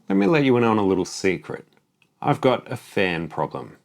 Let me let you in on a little secret. I've got a fan problem.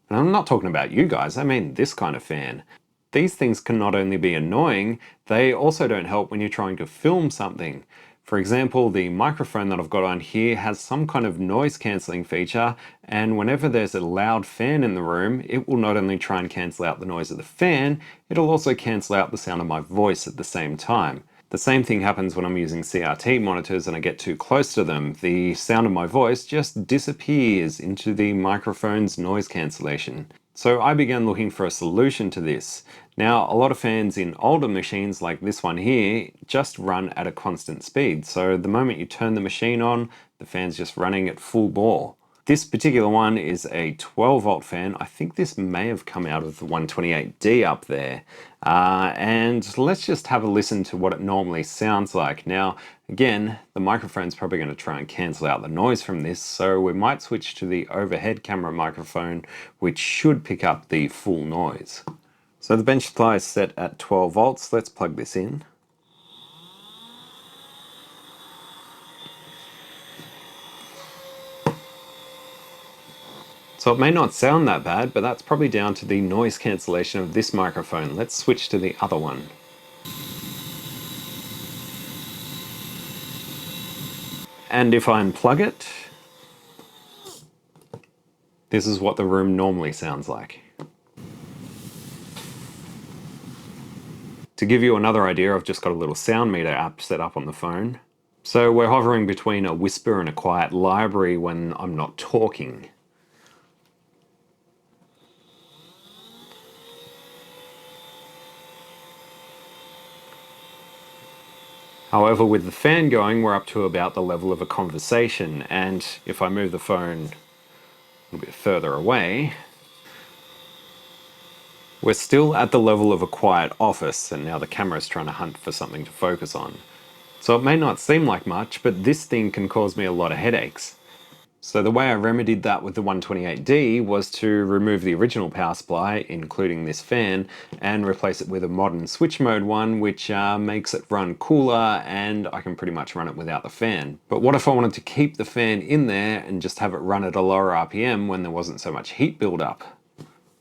And I'm not talking about you guys, I mean this kind of fan. These things can not only be annoying, they also don't help when you're trying to film something. For example, the microphone that I've got on here has some kind of noise cancelling feature, and whenever there's a loud fan in the room, it will not only try and cancel out the noise of the fan, it'll also cancel out the sound of my voice at the same time. The same thing happens when I'm using CRT monitors and I get too close to them. The sound of my voice just disappears into the microphone's noise cancellation. So I began looking for a solution to this. Now, a lot of fans in older machines like this one here just run at a constant speed. So the moment you turn the machine on, the fan's just running at full bore. This particular one is a 12 volt fan. I think this may have come out of the 128D up there. And let's just have a listen to what it normally sounds like. Now, again, the microphone's probably going to try and cancel out the noise from this, so we might switch to the overhead camera microphone, which should pick up the full noise. So the bench supply is set at 12 volts. Let's plug this in. So it may not sound that bad, but that's probably down to the noise cancellation of this microphone. Let's switch to the other one. And if I unplug it, this is what the room normally sounds like. To give you another idea, I've just got a little sound meter app set up on the phone. So we're hovering between a whisper and a quiet library when I'm not talking. However, with the fan going, we're up to about the level of a conversation, and if I move the phone a little bit further away, we're still at the level of a quiet office, and now the camera's trying to hunt for something to focus on. So it may not seem like much, but this thing can cause me a lot of headaches. So the way I remedied that with the 128D was to remove the original power supply, including this fan, and replace it with a modern switch mode one, which makes it run cooler, and I can pretty much run it without the fan. But what if I wanted to keep the fan in there and just have it run at a lower RPM when there wasn't so much heat buildup?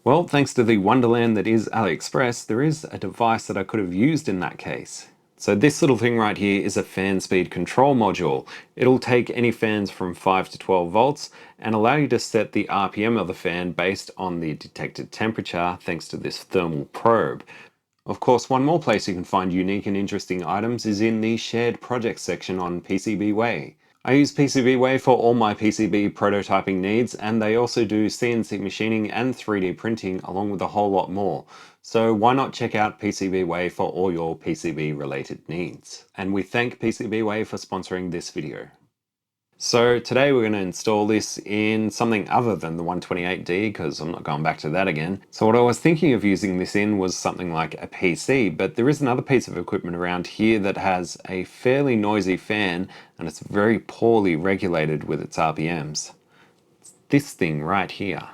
Well, thanks to the wonderland that is AliExpress, there is a device that I could have used in that case. So this little thing right here is a fan speed control module. It'll take any fans from 5 to 12 volts and allow you to set the RPM of the fan based on the detected temperature thanks to this thermal probe. Of course, one more place you can find unique and interesting items is in the shared projects section on PCBWay. I use PCBWay for all my PCB prototyping needs, and they also do CNC machining and 3D printing along with a whole lot more. So why not check out PCBWay for all your PCB related needs? And we thank PCBWay for sponsoring this video. So today we're going to install this in something other than the 128D because I'm not going back to that again. So what I was thinking of using this in was something like a PC, but there is another piece of equipment around here that has a fairly noisy fan and it's very poorly regulated with its RPMs. It's this thing right here.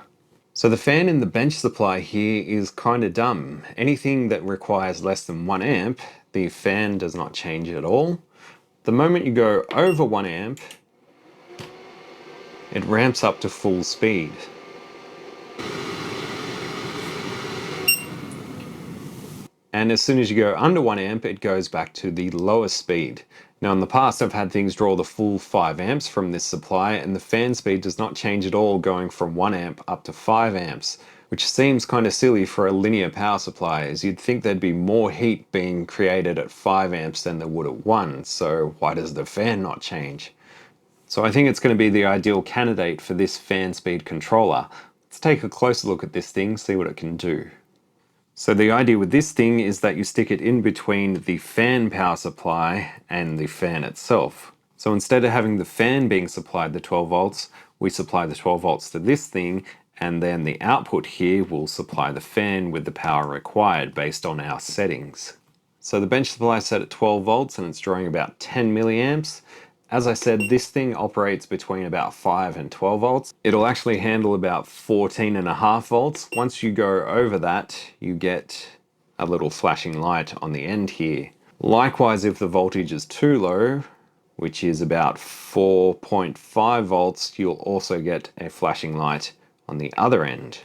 So the fan in the bench supply here is kind of dumb. Anything that requires less than 1 amp, the fan does not change at all. The moment you go over 1 amp, it ramps up to full speed. And as soon as you go under 1 amp, it goes back to the lowest speed. Now in the past, I've had things draw the full 5 amps from this supply, and the fan speed does not change at all going from 1 amp up to 5 amps, which seems kind of silly for a linear power supply, as you'd think there'd be more heat being created at 5 amps than there would at 1, so why does the fan not change? So I think it's going to be the ideal candidate for this fan speed controller. Let's take a closer look at this thing, see what it can do. So the idea with this thing is that you stick it in between the fan power supply and the fan itself. So instead of having the fan being supplied the 12 volts, we supply the 12 volts to this thing, and then the output here will supply the fan with the power required based on our settings. So the bench supply is set at 12 volts and it's drawing about 10 milliamps. As I said, this thing operates between about 5 and 12 volts. It'll actually handle about 14.5 volts. Once you go over that, you get a little flashing light on the end here. Likewise, if the voltage is too low, which is about 4.5 volts, you'll also get a flashing light on the other end.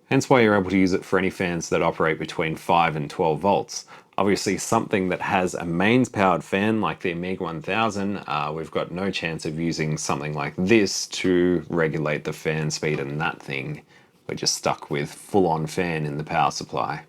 Hence why you're able to use it for any fans that operate between 5 and 12 volts. Obviously something that has a mains powered fan like the Amiga 1000, we've got no chance of using something like this to regulate the fan speed in that thing. We're just stuck with full on fan in the power supply.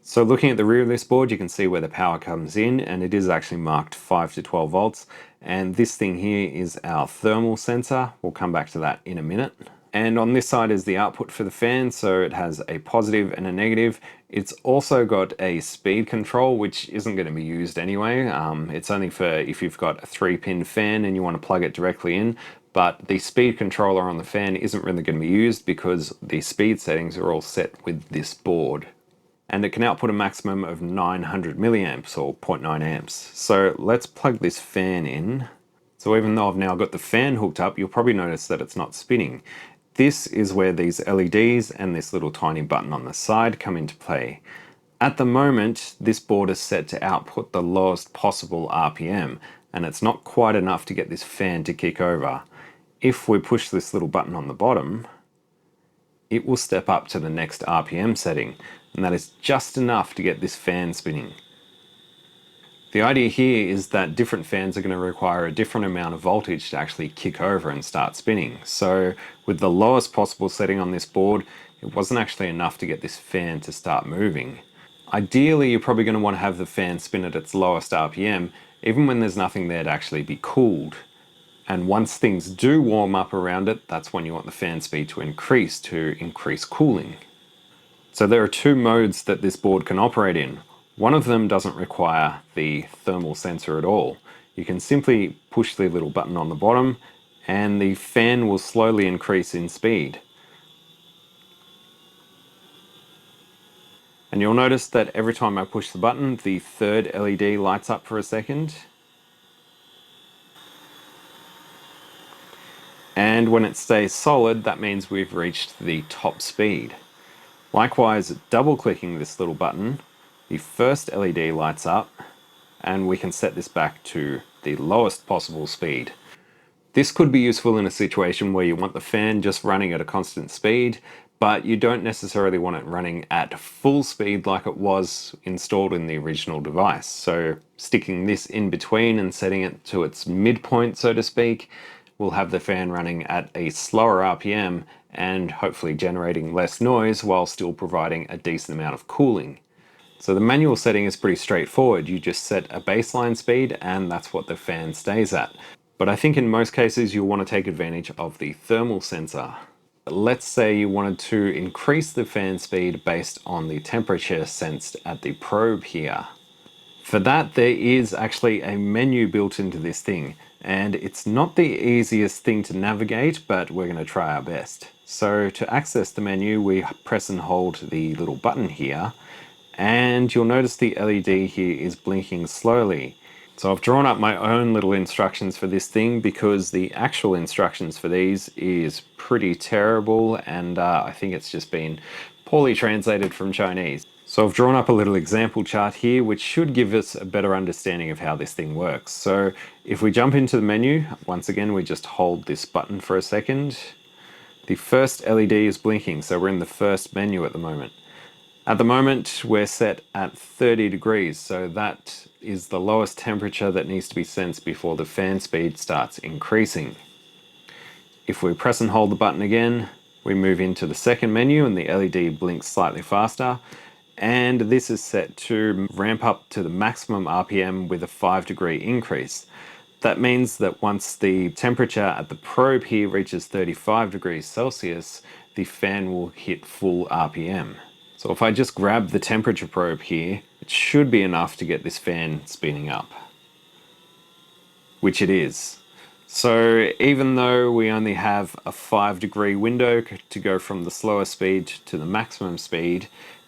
So looking at the rear of this board, you can see where the power comes in, and it is actually marked 5 to 12 volts. And this thing here is our thermal sensor. We'll come back to that in a minute. And on this side is the output for the fan, so it has a positive and a negative. It's also got a speed control, which isn't going to be used anyway. It's only for if you've got a 3-pin fan and you want to plug it directly in. But the speed controller on the fan isn't really going to be used because the speed settings are all set with this board. And it can output a maximum of 900 milliamps or 0.9 amps. So let's plug this fan in. So even though I've now got the fan hooked up, you'll probably notice that it's not spinning. This is where these LEDs and this little tiny button on the side come into play. At the moment, this board is set to output the lowest possible RPM, and it's not quite enough to get this fan to kick over. If we push this little button on the bottom, it will step up to the next RPM setting, and that is just enough to get this fan spinning. The idea here is that different fans are going to require a different amount of voltage to actually kick over and start spinning. So with the lowest possible setting on this board, it wasn't actually enough to get this fan to start moving. Ideally, you're probably going to want to have the fan spin at its lowest RPM, even when there's nothing there to actually be cooled. And once things do warm up around it, that's when you want the fan speed to increase cooling. So there are two modes that this board can operate in. One of them doesn't require the thermal sensor at all. You can simply push the little button on the bottom and the fan will slowly increase in speed. And you'll notice that every time I push the button, the third LED lights up for a second. And when it stays solid, that means we've reached the top speed. Likewise, double-clicking this little button, the first LED lights up, and we can set this back to the lowest possible speed. This could be useful in a situation where you want the fan just running at a constant speed, but you don't necessarily want it running at full speed like it was installed in the original device. So sticking this in between and setting it to its midpoint, so to speak, will have the fan running at a slower RPM and hopefully generating less noise while still providing a decent amount of cooling. So the manual setting is pretty straightforward. You just set a baseline speed and that's what the fan stays at. But I think in most cases you'll want to take advantage of the thermal sensor. Let's say you wanted to increase the fan speed based on the temperature sensed at the probe here. For that, there is actually a menu built into this thing, and it's not the easiest thing to navigate, but we're going to try our best. So to access the menu, we press and hold the little button here, and you'll notice the LED here is blinking slowly. So I've drawn up my own little instructions for this thing because the actual instructions for these is pretty terrible, and I think it's just been poorly translated from Chinese. So I've drawn up a little example chart here which should give us a better understanding of how this thing works. So if we jump into the menu, once again we just hold this button for a second. The first LED is blinking, so we're in the first menu at the moment. At the moment we're set at 30 degrees, so that is the lowest temperature that needs to be sensed before the fan speed starts increasing. If we press and hold the button again, we move into the second menu and the LED blinks slightly faster. And this is set to ramp up to the maximum RPM with a 5-degree increase. That means that once the temperature at the probe here reaches 35 degrees Celsius, the fan will hit full RPM. So if I just grab the temperature probe here, it should be enough to get this fan spinning up, which it is. So even though we only have a 5-degree window to go from the slower speed to the maximum speed,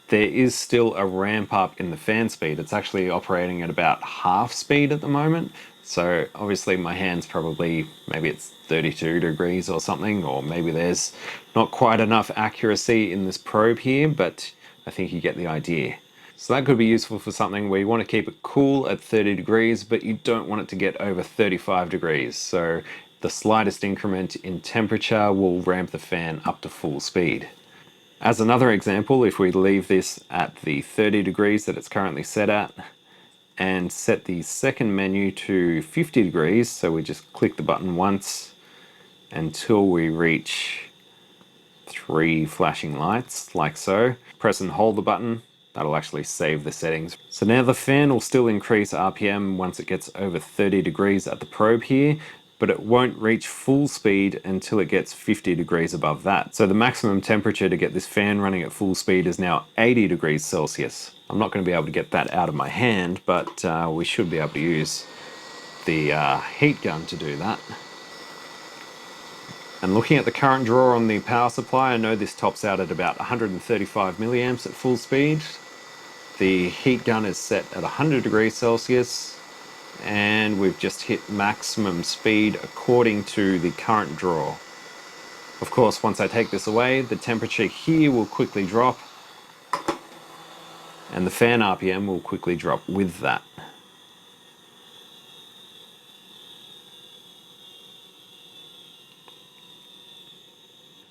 there is still a ramp up in the fan speed. It's actually operating at about half speed at the moment. So obviously my hand's probably, maybe it's 32 degrees or something, or maybe there's not quite enough accuracy in this probe here, but I think you get the idea. So that could be useful for something where you want to keep it cool at 30 degrees, but you don't want it to get over 35 degrees. So the slightest increment in temperature will ramp the fan up to full speed. As another example, if we leave this at the 30 degrees that it's currently set at, and set the second menu to 50 degrees, so we just click the button once until we reach 3 flashing lights, like so. Press and hold the button, that'll actually save the settings. So now the fan will still increase RPM once it gets over 30 degrees at the probe here, but it won't reach full speed until it gets 50 degrees above that. So the maximum temperature to get this fan running at full speed is now 80 degrees Celsius. I'm not going to be able to get that out of my hand, but we should be able to use the heat gun to do that. And looking at the current draw on the power supply, I know this tops out at about 135 milliamps at full speed. The heat gun is set at 100 degrees Celsius, and we've just hit maximum speed according to the current draw. Of course, once I take this away, the temperature here will quickly drop, and the fan RPM will quickly drop with that.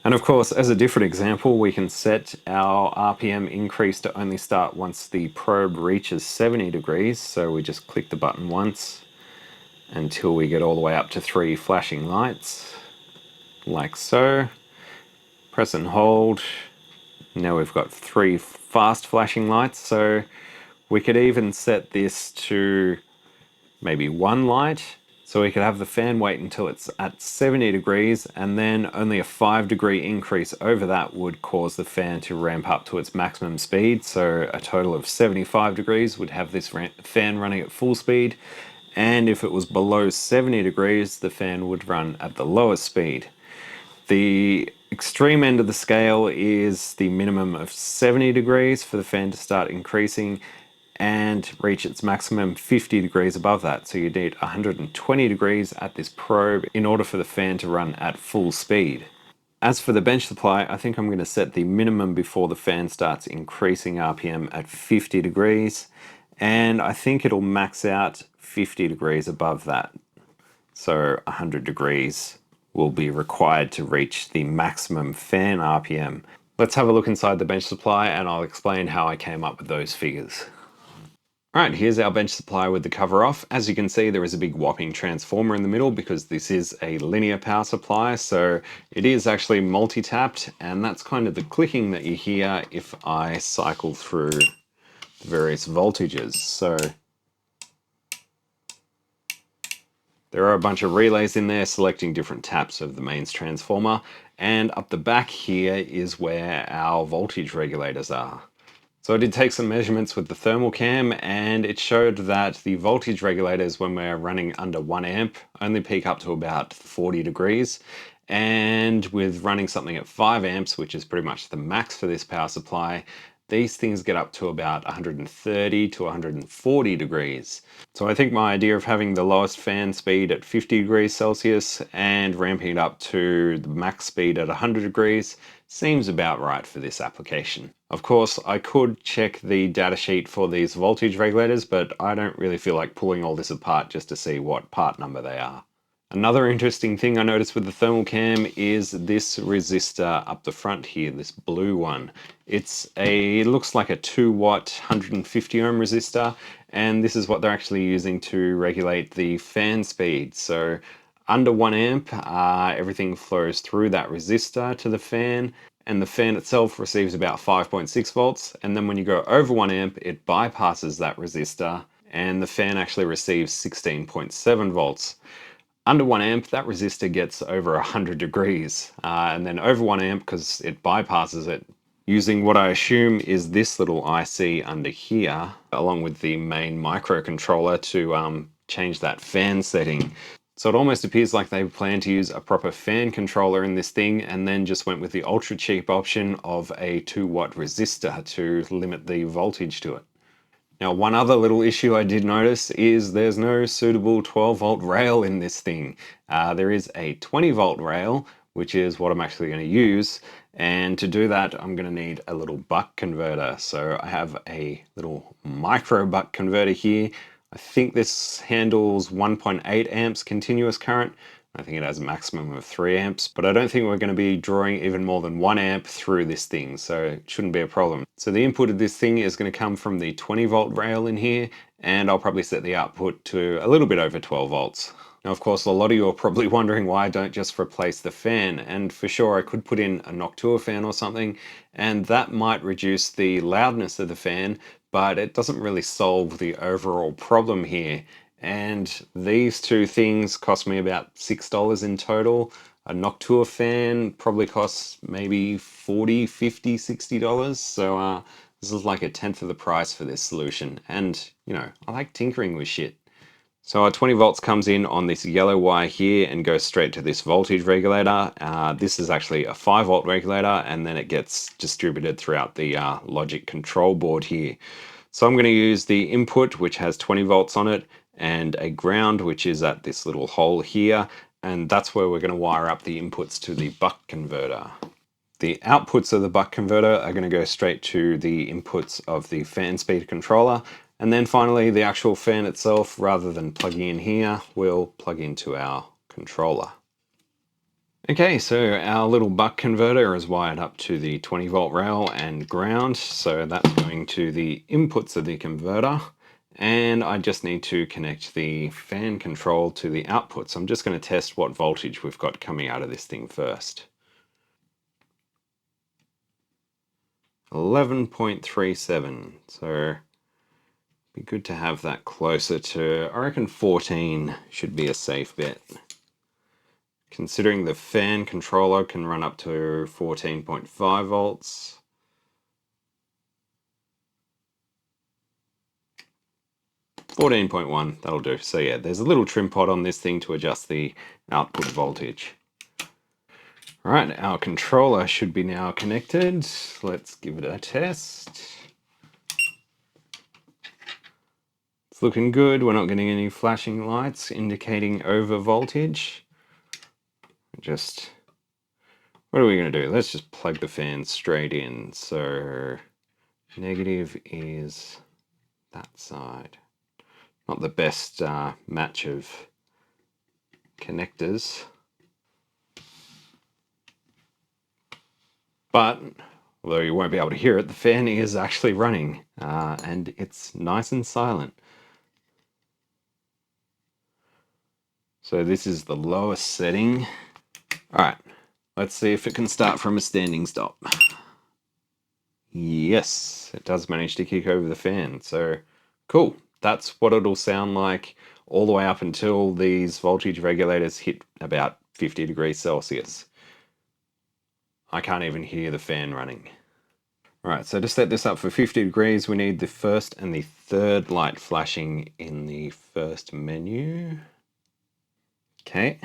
And of course, as a different example, we can set our RPM increase to only start once the probe reaches 70 degrees. So we just click the button once until we get all the way up to 3 flashing lights, like so. Press and hold. Now we've got 3 fast flashing lights. So we could even set this to maybe 1 light. So we could have the fan wait until it's at 70 degrees, and then only a 5-degree increase over that would cause the fan to ramp up to its maximum speed. So a total of 75 degrees would have this fan running at full speed. And if it was below 70 degrees, the fan would run at the lowest speed. The extreme end of the scale is the minimum of 70 degrees for the fan to start increasing and reach its maximum 50 degrees above that. So you need 120 degrees at this probe in order for the fan to run at full speed. As for the bench supply, I think I'm going to set the minimum before the fan starts increasing RPM at 50 degrees, and I think it'll max out 50 degrees above that. So 100 degrees will be required to reach the maximum fan RPM. Let's have a look inside the bench supply and I'll explain how I came up with those figures. Alright, here's our bench supply with the cover off. As you can see, there is a big whopping transformer in the middle because this is a linear power supply, so it is actually multi-tapped, and that's kind of the clicking that you hear if I cycle through the various voltages. So there are a bunch of relays in there selecting different taps of the mains transformer, and up the back here is where our voltage regulators are. So I did take some measurements with the thermal cam, and it showed that the voltage regulators, when we're running under 1 amp, only peak up to about 40 degrees. And with running something at 5 amps, which is pretty much the max for this power supply, these things get up to about 130 to 140 degrees. So I think my idea of having the lowest fan speed at 50 degrees Celsius and ramping it up to the max speed at 100 degrees seems about right for this application. Of course, I could check the datasheet for these voltage regulators, but I don't really feel like pulling all this apart just to see what part number they are. Another interesting thing I noticed with the thermal cam is this resistor up the front here, this blue one. It looks like a 2-watt 150 ohm resistor, and this is what they're actually using to regulate the fan speed. So under 1 amp, everything flows through that resistor to the fan, and the fan itself receives about 5.6 volts. And then when you go over 1 amp, it bypasses that resistor, and the fan actually receives 16.7 volts. Under 1 amp, that resistor gets over 100 degrees. And then over 1 amp, because it bypasses it, using what I assume is this little IC under here, along with the main microcontroller to change that fan setting. So it almost appears like they plan to use a proper fan controller in this thing and then just went with the ultra cheap option of a 2-watt resistor to limit the voltage to it. Now, one other little issue I did notice is there's no suitable 12-volt rail in this thing. There is a 20-volt rail, which is what I'm actually going to use. And to do that, I'm going to need a little buck converter. So I have a little micro buck converter here. I think this handles 1.8 amps continuous current. I think it has a maximum of 3 amps, but I don't think we're going to be drawing even more than 1 amp through this thing, so it shouldn't be a problem. So the input of this thing is going to come from the 20 volt rail in here, and I'll probably set the output to a little bit over 12 volts. Now, of course, a lot of you are probably wondering why I don't just replace the fan, and for sure I could put in a Noctua fan or something, and that might reduce the loudness of the fan, but it doesn't really solve the overall problem here. And these two things cost me about $6 in total. A Noctua fan probably costs maybe $40, $50, $60. So this is like a tenth of the price for this solution. And, you know, I like tinkering with shit. So our 20 volts comes in on this yellow wire here and goes straight to this voltage regulator. This is actually a 5 volt regulator, and then it gets distributed throughout the logic control board here. So I'm going to use the input, which has 20 volts on it, and a ground, which is at this little hole here. And that's where we're going to wire up the inputs to the buck converter. The outputs of the buck converter are going to go straight to the inputs of the fan speed controller. And then finally, the actual fan itself, rather than plugging in here, will plug into our controller. Okay, so our little buck converter is wired up to the 20 volt rail and ground. So that's going to the inputs of the converter. And I just need to connect the fan control to the output. So I'm just going to test what voltage we've got coming out of this thing first. 11.37. So be good to have that closer to, I reckon 14 should be a safe bet. Considering the fan controller can run up to 14.5 volts. .1, that'll do. So yeah, there's a little trim pot on this thing to adjust the output voltage. All right, our controller should be now connected. Let's give it a test. It's looking good. We're not getting any flashing lights indicating over voltage. What are we going to do? Let's just plug the fan straight in. So negative is that side. Not the best match of connectors. But although you won't be able to hear it, the fan is actually running and it's nice and silent. So this is the lowest setting. All right, let's see if it can start from a standing stop. Yes, it does manage to kick over the fan. So cool. That's what it'll sound like all the way up until these voltage regulators hit about 50 degrees Celsius. I can't even hear the fan running. All right, so to set this up for 50 degrees, we need the first and the third light flashing in the first menu. Okay.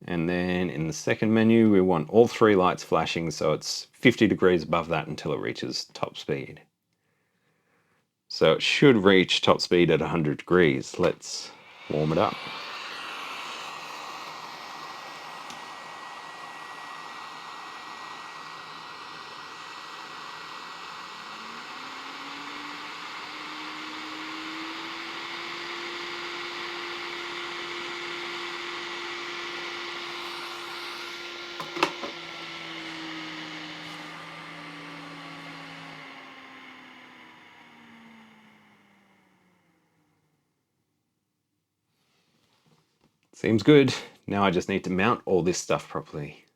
And then in the second menu, we want all 3 lights flashing, so it's 50 degrees above that until it reaches top speed. So it should reach top speed at 100 degrees. Let's warm it up. Seems good. Now I just need to mount all this stuff properly.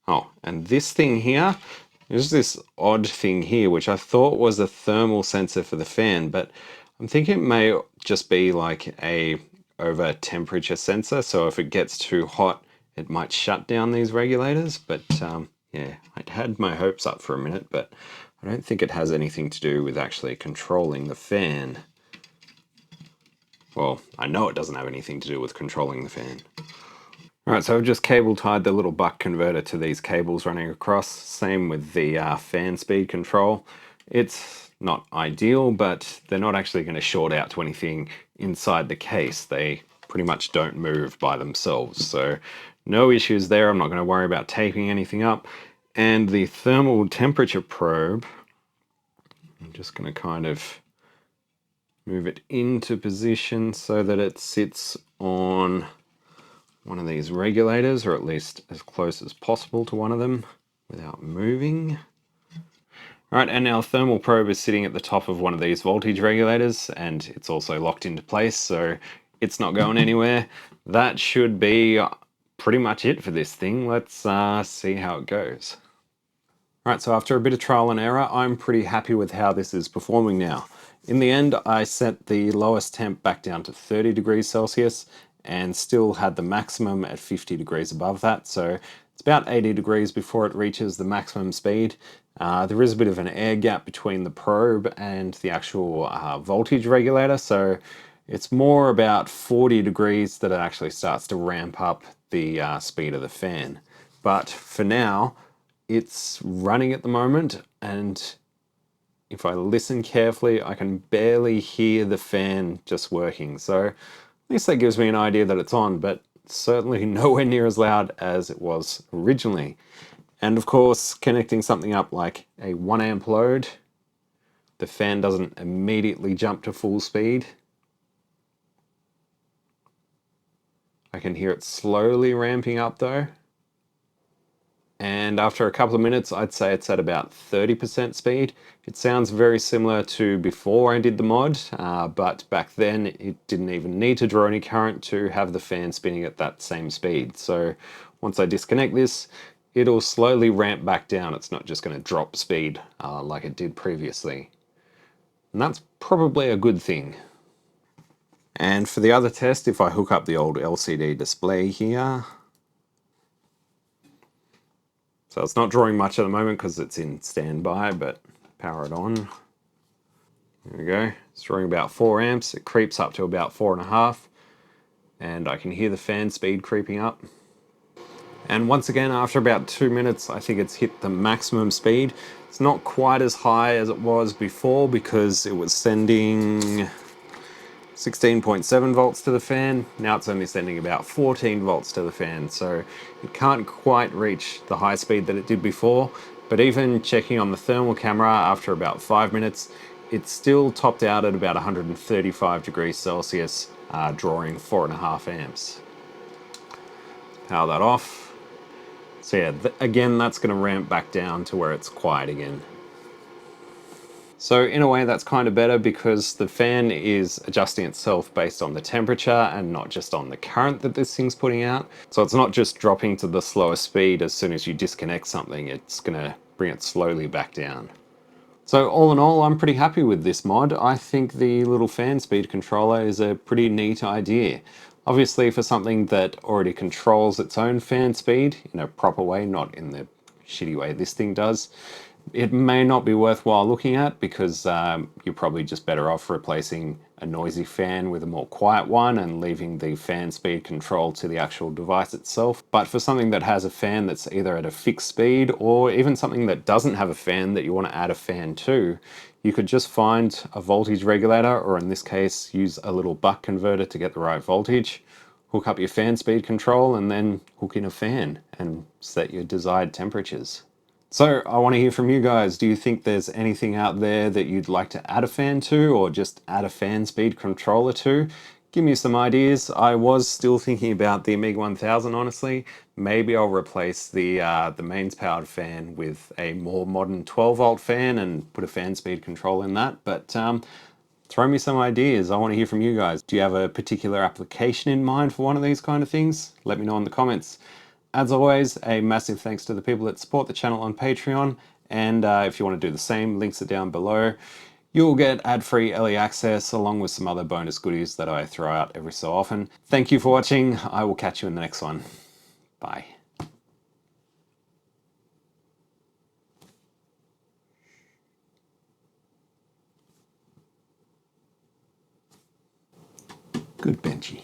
Oh, and this thing here, there's this odd thing here, which I thought was a thermal sensor for the fan, but I'm thinking it may just be like a over temperature sensor. So if it gets too hot, it might shut down these regulators. But yeah, I'd had my hopes up for a minute, but I don't think it has anything to do with actually controlling the fan. Well, I know it doesn't have anything to do with controlling the fan. All right, so I've just cable tied the little buck converter to these cables running across. Same with the fan speed control. It's not ideal, but they're not actually going to short out to anything inside the case. They pretty much don't move by themselves, so No issues there. I'm not going to worry about taping anything up. And the thermal temperature probe, I'm just going to kind of move it into position so that it sits on one of these regulators, or at least as close as possible to one of them without moving. All right, and our thermal probe is sitting at the top of one of these voltage regulators, and it's also locked into place, so it's not going anywhere. That should be pretty much it for this thing. Let's see how it goes. All right, so after a bit of trial and error, I'm pretty happy with how this is performing now. In the end, I set the lowest temp back down to 30 degrees Celsius and still had the maximum at 50 degrees above that. So it's about 80 degrees before it reaches the maximum speed. There is a bit of an air gap between the probe and the actual voltage regulator. So it's more about 40 degrees that it actually starts to ramp up the speed of the fan. But for now, it's running at the moment, and if I listen carefully, I can barely hear the fan just working. So at least that gives me an idea that it's on, but certainly nowhere near as loud as it was originally. And of course, connecting something up like a 1 amp load, the fan doesn't immediately jump to full speed. I can hear it slowly ramping up though. And after a couple of minutes, I'd say it's at about 30% speed. It sounds very similar to before I did the mod, but back then it didn't even need to draw any current to have the fan spinning at that same speed. So once I disconnect this, it'll slowly ramp back down. It's not just going to drop speed like it did previously. And that's probably a good thing. And for the other test, if I hook up the old LCD display here, so it's not drawing much at the moment because it's in standby, but power it on. There we go. It's drawing about 4 amps. It creeps up to about 4.5, and I can hear the fan speed creeping up. And once again, after about 2 minutes, I think it's hit the maximum speed. It's not quite as high as it was before because it was sending 16.7 volts to the fan. Now it's only sending about 14 volts to the fan, so it can't quite reach the high speed that it did before. But even checking on the thermal camera after about 5 minutes, it still topped out at about 135 degrees Celsius, drawing 4.5 amps. Power that off. So yeah, again, that's going to ramp back down to where it's quiet again. So in a way that's kind of better because the fan is adjusting itself based on the temperature and not just on the current that this thing's putting out. So it's not just dropping to the slower speed as soon as you disconnect something, it's gonna bring it slowly back down. So all in all, I'm pretty happy with this mod. I think the little fan speed controller is a pretty neat idea. Obviously for something that already controls its own fan speed in a proper way, not in the shitty way this thing does, it may not be worthwhile looking at because you're probably just better off replacing a noisy fan with a more quiet one and leaving the fan speed control to the actual device itself. But for something that has a fan that's either at a fixed speed or even something that doesn't have a fan that you want to add a fan to, you could just find a voltage regulator, or in this case, use a little buck converter to get the right voltage, hook up your fan speed control, and then hook in a fan and set your desired temperatures. So I want to hear from you guys. Do you think there's anything out there that you'd like to add a fan to, or just add a fan speed controller to? Give me some ideas. I was still thinking about the Amiga 1000, honestly. Maybe I'll replace the mains powered fan with a more modern 12 volt fan and put a fan speed control in that. But throw me some ideas. I want to hear from you guys. Do you have a particular application in mind for one of these kind of things? Let me know in the comments. As always, a massive thanks to the people that support the channel on Patreon, and if you want to do the same, links are down below. You'll get ad-free early access along with some other bonus goodies that I throw out every so often. Thank you for watching. I will catch you in the next one. Bye. Good Benji.